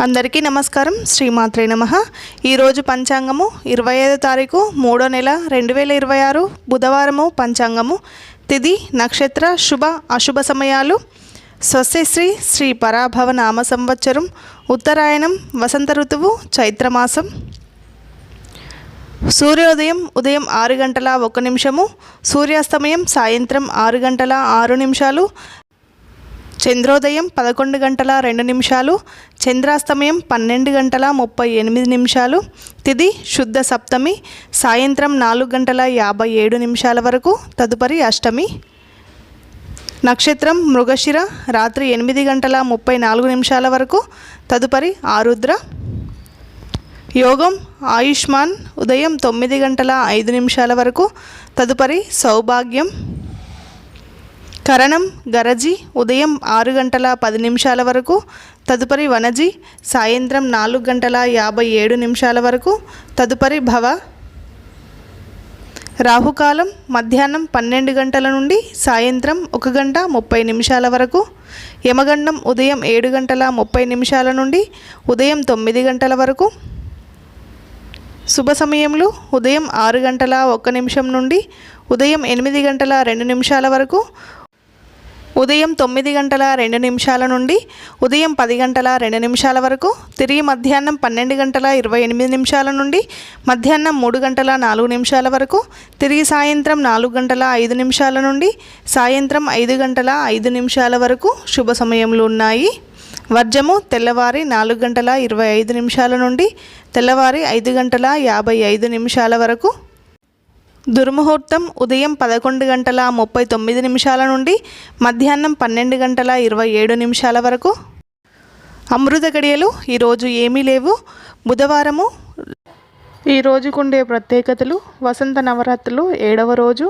అందరికీ నమస్కారం. శ్రీమాత్రే నమః. ఈరోజు పంచాంగము 25వ తారీఖు 3వ నెల 2026 బుధవారము. పంచాంగము తిథి నక్షత్ర శుభ అశుభ సమయాలు స్వస్తిశ్రీ శ్రీ పరాభవ నామ సంవత్సరం ఉత్తరాయణం వసంత ఋతువు చైత్రమాసం. సూర్యోదయం ఉదయం 6 గంటల 1 నిమిషము, సూర్యాస్తమయం సాయంత్రం 6 గంటల 6 నిమిషాలు, చంద్రోదయం 11 గంటల 2 నిమిషాలు, చంద్రాస్తమయం 12 గంటల 38 నిమిషాలు. తిథి శుద్ధ సప్తమి సాయంత్రం 4 గంటల 57 నిమిషాల వరకు, తదుపరి అష్టమి. నక్షత్రం మృగశిర రాత్రి 8 గంటల 34 నిమిషాల వరకు, తదుపరి ఆరుద్ర. యోగం ఆయుష్మాన్ ఉదయం 9 గంటల 5 నిమిషాల వరకు, తదుపరి సౌభాగ్యం. కరణం గరజి ఉదయం 6 గంటల 10 నిమిషాల వరకు, తదుపరి వనజి సాయంత్రం 4 గంటల 57 నిమిషాల వరకు, తదుపరి భవ. రాహుకాలం మధ్యాహ్నం 12 గంటల నుండి సాయంత్రం 1 గంట 30 నిమిషాల వరకు. యమగండం ఉదయం 7 గంటల 30 నిమిషాల నుండి ఉదయం 9 గంటల వరకు. శుభ సమయములు ఉదయం 6 గంటల 1 నిమిషం నుండి ఉదయం 8 గంటల 2 నిమిషాల వరకు, ఉదయం 9 గంటల 2 నిమిషాల నుండి ఉదయం 10 గంటల 2 నిమిషాల వరకు. తిరిగి మధ్యాహ్నం 12 గంటల 28 నిమిషాల నుండి మధ్యాహ్నం 3 గంటల 4 నిమిషాల వరకు. తిరిగి సాయంత్రం 4 గంటల 5 నిమిషాల నుండి సాయంత్రం 5 గంటల 5 నిమిషాల వరకు శుభ సమయములు ఉన్నాయి. వర్జము తెల్లవారి 4 గంటల 25 నిమిషాల నుండి తెల్లవారి 5 గంటల 55 నిమిషాల వరకు. దుర్ముహూర్తం ఉదయం 11 గంటల 39 నిమిషాల నుండి మధ్యాహ్నం 12 గంటల 27 నిమిషాల వరకు. అమృత గడియలు ఈరోజు ఏమీ లేవు. బుధవారము. ఈ రోజుకుండే ప్రత్యేకతలు: వసంత నవరాత్రులు 7వ రోజు,